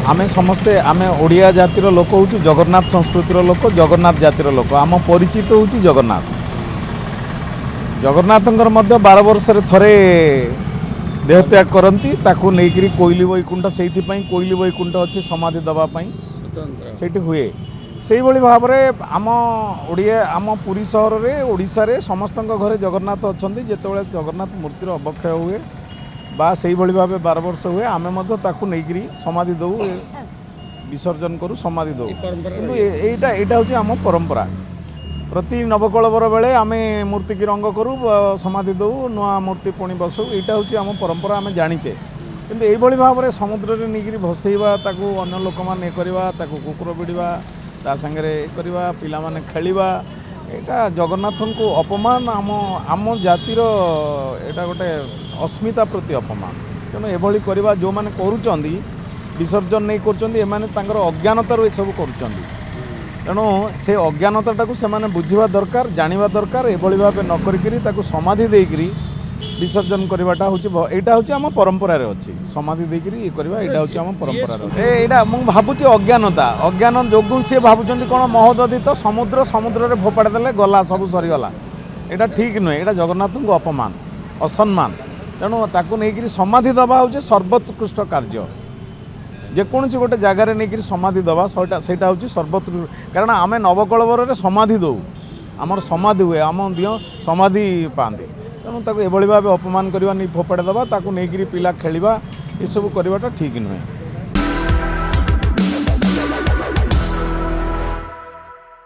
आमे समस्ते आमे ओडिया जातिर लोक हूँ जगन्नाथ संस्कृतिर लोक जगन्नाथ जातिर लोक आम परिचित हूँ जगन्नाथ जगन्नाथंकर मध्य 12 वर्ष थरे देहत्याग करती ताकू नहीं कोईली वैकुंठ से कोईली वैकुंठ अच्छी समाधि दवापाई से हुए से भाव में आम ओडिया आम पुरी सहर में ओडिशा रे समस्त घरे जगन्नाथ अच्छा जिते जगन्नाथ मूर्तिर अवक्षय हुए बा से भाव 12 वर्ष हुए आमे नहीं समाधि दौ विसर्जन करूँ समाधि दौ कि यहाँ हूँ आम परंपरा प्रति नवकलवर बेले आमे मूर्ति की रंग करूँ समाधि दौ नुआ मूर्ति पुणी बसू यहाँ हूँ आम परंपरा आम जाचे किंतु यही भाव में समुद्र में नहीं भसैवा ताकू अन्य लोक मैंने करवा कुकुर बिड़ा ता सागरे करवा पिला माने खेलिबा एटा जगन्नाथ को अपमान आम आम जातिर एटा गोटे अस्मिता प्रति अपमान तेणु एभली करवा जो मैंने करुँच विसर्जन नहीं कर अज्ञानतार ये सब कर तेणु से अज्ञानता से बुझा दरकार जाना दरकार एभली भाव न करी समाधि देकरी विसर्जन करवाटा हूँ यहाँ हूँ आम परंपरा अच्छी समाधि देकर ये करवा यहाँ हूँ आम परंपरा यहाँ मुझे भावुँ अज्ञानता अज्ञान जो सी भावुं कौन महोदधि तो समुद्र समुद्र में फोपाड़ी देले गला सब सरीगला यहाँ ठीक नुहे यहाँ जगन्नाथ को अपमान असम्मान तेणु ताकू नहीं समाधि दबा हूँ सर्वोत्कृष्ट कार्य जेकोसी गोटे जगार नहीं समाधि दबा से हूँ सर्वोत्कृष्ट कारण आम नवकलवर समाधि दौ आमर समाधि हुए आम दिह समाधि पाते तेणु ताकू एभली भाव अपमान करवा नहीं फोपाड़ी दबा ताकू नहीं पिला खेलिबा ये सब करवाटा ठीक नुहे।